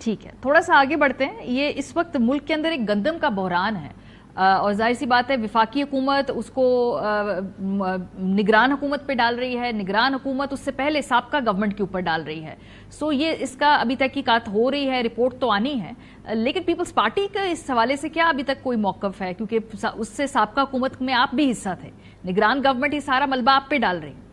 ٹھیک ہے، تھوڑا سا آگے بڑھتے ہیں. یہ اس وقت ملک کے اندر ایک گندم کا بحران ہے اور ظاہر سی بات ہے وفاقی حکومت اس کو نگران حکومت پہ ڈال رہی ہے، نگران حکومت اس سے پہلے سابقہ گورنمنٹ کے اوپر ڈال رہی ہے. سو یہ اس کا ابھی تحقیقات ہو رہی ہے، رپورٹ تو آنی ہے، لیکن پیپلز پارٹی کا اس حوالے سے کیا ابھی تک کوئی موقف ہے؟ کیونکہ اس سے سابقہ حکومت میں آپ بھی حصہ تھے، نگران گورنمنٹ یہ سارا ملبہ آپ پہ ڈال رہی ہے.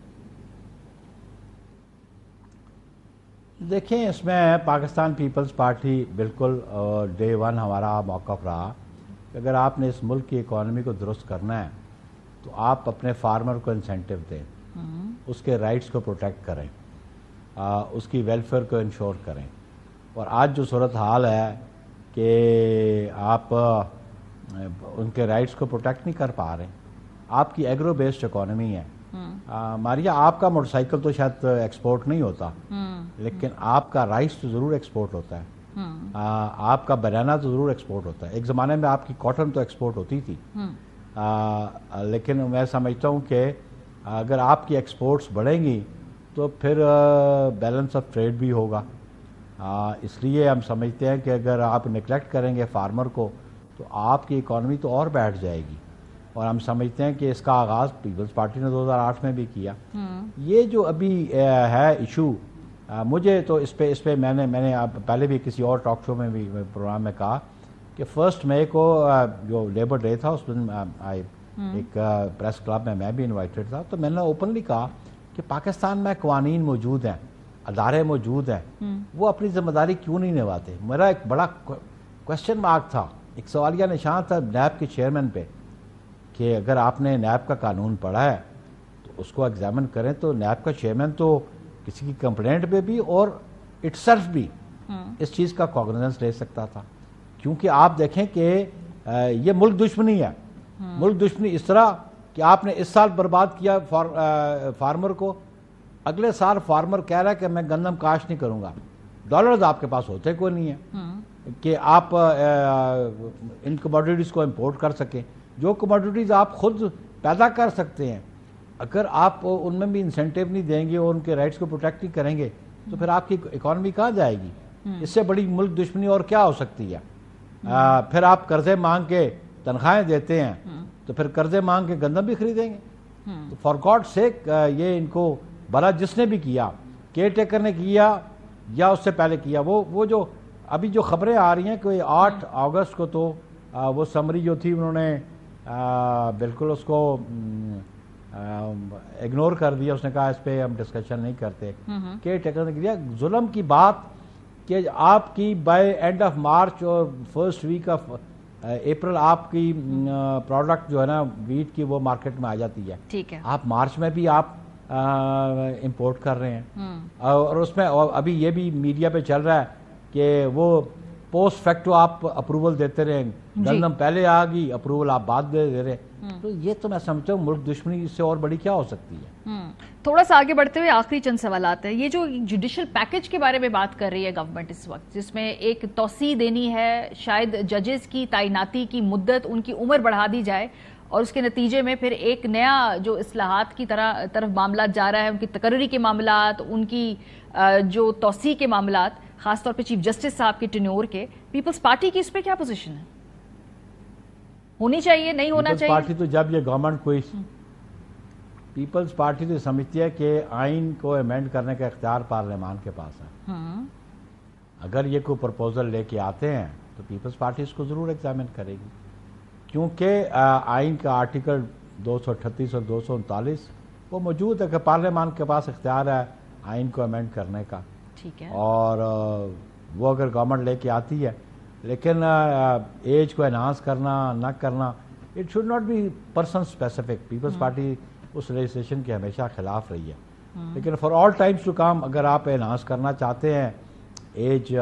دیکھیں، اس میں پاکستان پیپلز پارٹی بالکل ڈے ون ہمارا موقف رہا کہ اگر آپ نے اس ملک کی اکانومی کو درست کرنا ہے تو آپ اپنے فارمر کو انسینٹیو دیں، اس کے رائٹس کو پروٹیکٹ کریں، اس کی ویلفیئر کو انشور کریں. اور آج جو صورتحال ہے کہ آپ ان کے رائٹس کو پروٹیکٹ نہیں کر پا رہے. آپ کی ایگرو بیسڈ اکانومی ہے. ماریا، آپ کا موٹر سائیکل تو شاید ایکسپورٹ نہیں ہوتا، لیکن آپ کا رائس تو ضرور ایکسپورٹ ہوتا ہے. آپ کا بنانا تو ضرور ایکسپورٹ ہوتا ہے. ایک زمانے میں آپ کی کاٹن تو ایکسپورٹ ہوتی تھی، لیکن میں سمجھتا ہوں کہ اگر آپ کی ایکسپورٹس بڑھیں گی تو پھر بیلنس آف ٹریڈ بھی ہوگا. اس لیے ہم سمجھتے ہیں کہ اگر آپ نگلیکٹ کریں گے فارمر کو تو آپ کی اکانومی تو اور بیٹھ جائے گی. اور ہم سمجھتے ہیں کہ اس کا آغاز پیپلز پارٹی نے 2008 میں بھی کیا. یہ جو ابھی ہے ایشو، مجھے تو اس پہ میں نے پہلے بھی کسی اور ٹاک شو میں بھی پروگرام میں کہا کہ 1 مئی کو جو لیبر ڈے تھا اس دن ایک پریس کلب میں بھی انوائٹڈ تھا، تو میں نے اوپنلی کہا کہ پاکستان میں قوانین موجود ہیں، ادارے موجود ہیں، وہ اپنی ذمہ داری کیوں نہیں نبھاتے. میرا ایک بڑا کوشچن مارک تھا، ایک سوالیہ نشان تھا نیب کے چیئرمین پہ کہ اگر آپ نے نیب کا قانون پڑھا ہے تو اس کو ایگزامن کریں. تو نیب کا چیئرمین تو کسی کی کمپلینٹ پہ بھی اور اٹ سیلف بھی اس چیز کا کوگنیزنس لے سکتا تھا. کیونکہ آپ دیکھیں کہ یہ ملک دشمنی ہے. ملک دشمنی اس طرح کہ آپ نے اس سال برباد کیا فارمر کو، اگلے سال فارمر کہہ رہا ہے کہ میں گندم کاشت نہیں کروں گا. ڈالرز آپ کے پاس ہوتے کوئی نہیں ہے کہ آپ ان کموڈیٹیز کو امپورٹ کر سکیں. جو کموڈیٹیز آپ خود پیدا کر سکتے ہیں، اگر آپ ان میں بھی انسینٹیو نہیں دیں گے اور ان کے رائٹس کو پروٹیکٹ نہیں کریں گے تو پھر آپ کی اکانومی کہاں جائے گی؟ اس سے بڑی ملک دشمنی اور کیا ہو سکتی ہے؟ پھر آپ قرضے مانگ کے تنخواہیں دیتے ہیں تو پھر قرضے مانگ کے گندم بھی خریدیں گے. تو فار گاڈ سیک یہ ان کو بڑا جس نے بھی کیا، کیئر ٹیکر نے کیا یا اس سے پہلے کیا، وہ جو ابھی جو خبریں آ رہی ہیں کہ 8 اگست کو تو وہ سمری جو تھی انہوں نے بالکل اس کو اگنور کر دیا. اس نے کہا اس پہ ہم ڈسکشن نہیں کرتے. کیئر ٹیکر نے کیا ظلم کی بات کہ آپ کی بائی اینڈ آف مارچ اور فرسٹ ویک آف اپریل آپ کی پروڈکٹ جو ہے نا ویٹ کی وہ مارکیٹ میں آ جاتی ہے. ٹھیک ہے، آپ مارچ میں بھی آپ امپورٹ کر رہے ہیں اور اس میں ابھی یہ بھی میڈیا پہ چل رہا ہے کہ وہ پوسٹ فیکٹو آپ اپروول دیتے رہے. گندم پہلے آ گئی، اپروول آپ بعد دے رہے. تو یہ تو میں سمجھتا ہوں ملک دشمنی اس سے اور بڑی کیا ہو سکتی ہے. تھوڑا سا آگے بڑھتے ہوئے آخری چند سوالات ہیں. یہ جو جوڈیشل پیکج کے بارے میں بات کر رہی ہے گورنمنٹ اس وقت، جس میں ایک توسیع دینی ہے، شاید ججز کی تعیناتی کی مدت، ان کی عمر بڑھا دی جائے اور اس کے نتیجے میں پھر ایک نیا جو اصلاحات کی طرف معاملات جا رہا ہے، ان کی تقرری کے معاملات، ان کی جو توسیع کے معاملات، خاص طور پہ چیف جسٹس صاحب کے ٹینیور کے. پیپلز پارٹی کی اس پہ کیا پوزیشن ہے؟ ہونی چاہیے، نہیں ہونا چاہیے؟ پارٹی تو جب یہ گورنمنٹ کوئی پیپلز پارٹی تو سمجھتی ہے کہ آئین کو امینڈ کرنے کا اختیار پارلیمان کے پاس ہے. اگر یہ کوئی پرپوزل لے کے آتے ہیں تو پیپلز پارٹی اس کو ضرور ایگزامن کرے گی، کیونکہ آئین کا آرٹیکل 238 اور 239 وہ موجود ہے کہ پارلیمان کے پاس اختیار ہے آئین کو امینڈ کرنے کا. ٹھیک ہے، اور وہ اگر گورنمنٹ لے کے آتی ہے، لیکن ایج کو انہانس کرنا نہ کرنا it should not be person specific. Peoples Party اس لیجسلیشن کے ہمیشہ خلاف رہی ہے. لیکن for all times to come اگر آپ انہانس کرنا چاہتے ہیں ایج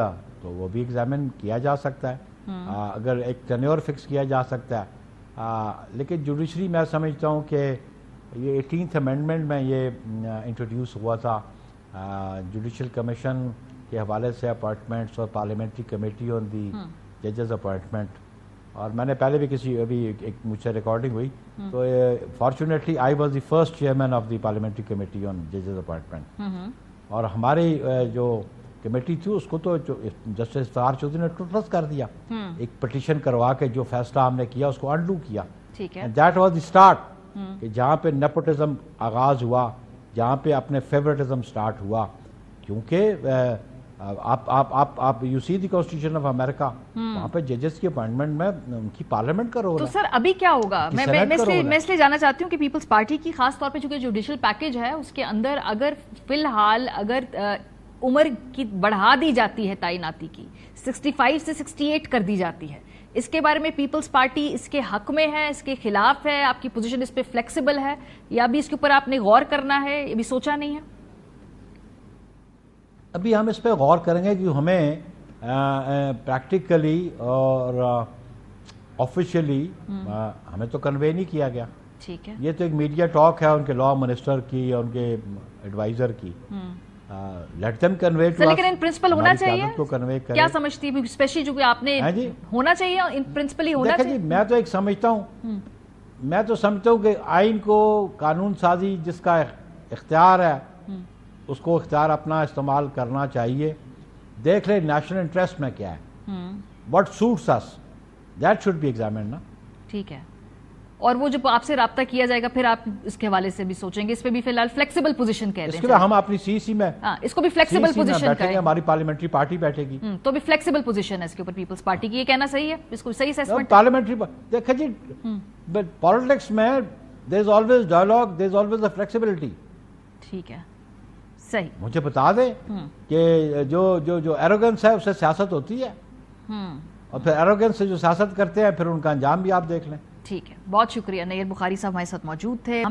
تو وہ بھی ایگزامن کیا جا سکتا ہے. اگر ایک ٹینیور فکس کیا جا سکتا ہے. لیکن جوڈیشری میں سمجھتا ہوں کہ یہ 18th امینڈمنٹ میں یہ انٹروڈیوس ہوا تھا جوڈیشل کمیشن کے حوالے سے اپوائنٹمنٹس اور پارلیمنٹری کمیٹی آن دی ججز اپوائنٹمنٹ. اور میں نے پہلے بھی ابھی ایک مجھ سے ریکارڈنگ ہوئی تو fortunately I was the first chairman of the parliamentary committee on ججز اپوائنٹمنٹ. اور ہماری جو کمیٹی تھی اس کو تو جسٹس افتخار چودھری نے ٹوٹلس کر دیا، ایک پٹیشن کروا کے جو فیصلہ ہم نے کیا اس کو انڈو کیا. ٹھیک ہے. دیٹ واز دی اسٹارٹ کہ جہاں پہ نیپوٹزم آغاز ہوا، جہاں پہ اپنے فیورٹزم سٹارٹ ہوا. کیونکہ آپ you see the constitution of America, وہاں پہ ججز کی اپوائنٹمنٹ میں ان کی پارلیمنٹ کا رول ہے. تو سر ابھی کیا ہوگا؟ میں اس لیے جاننا چاہتی ہوں کہ پیپلز پارٹی کی خاص طور پہ چونکہ جوڈیشل پیکج ہے اس کے اندر اگر فی الحال اگر عمر کی بڑھا دی جاتی ہے تعیناتی کی 65 سے 68 کر دی جاتی ہے، اس کے بارے میں پیپلز پارٹی اس کے حق میں ہے، اس کے خلاف ہے؟ آپ کی پوزیشن اس پہ فلیکسیبل ہے یا ابھی اس کے اوپر آپ نے غور کرنا ہے، ابھی سوچا نہیں ہے؟ ابھی ہم اس پہ غور کریں گے کہ ہمیں پریکٹیکلی اور آفیشیلی ہمیں تو کنوے نہیں کیا گیا. ٹھیک ہے. یہ تو ایک میڈیا ٹاک ہے ان کے لا منسٹر کی یا ان کے ایڈوائزر کی. لیٹ دیم کنوے ٹو اس. لیکن ان پرنسپل ہونا چاہیے. کیا سمجھتی ہے اسپیشلی جو کہ آپ نے ہونا چاہیے ان پرنسپل ہی ہونا چاہیے؟ میں تو ایک سمجھتا ہوں، میں تو سمجھتا ہوں کہ آئین کو قانون سازی جس کا اختیار ہے اس کو اختیار اپنا استعمال کرنا چاہیے. دیکھ لیں نیشنل انٹرسٹ میں کیا ہے، what suits us, that should be examined نا. ٹھیک ہے. اور وہ جب آپ سے رابطہ کیا جائے گا پھر آپ اس کے حوالے سے بھی سوچیں گے. اس پہ بھی فی الحال فلیکسیبل پوزیشن کہہ دیں. اس کے ہم اپنی سی میں اس کو بھی فلیکسیبل پوزیشن کہیں، ہماری پارلیمنٹری پارٹی بیٹھے گی تو بھی فلیکسیبل پوزیشن ہے اس کے اوپر پیپلز پارٹی کی. یہ کہنا صحیح ہے؟ اس کو صحیح اسیسمنٹ پارلیمنٹری دیکھیں جی، پالیٹکس میں there is always dialogue, there is always a flexibility. ٹھیک ہے. صحیح. مجھے بتا دیں کہ جو ایروگنس ہے اس سے سیاست ہوتی ہے، اور پھر ایروگنس سے جو سیاست کرتے ہیں پھر ان کا انجام بھی آپ دیکھ لیں. ٹھیک ہے. بہت شکریہ. نیر بخاری صاحب ہمارے ساتھ موجود تھے.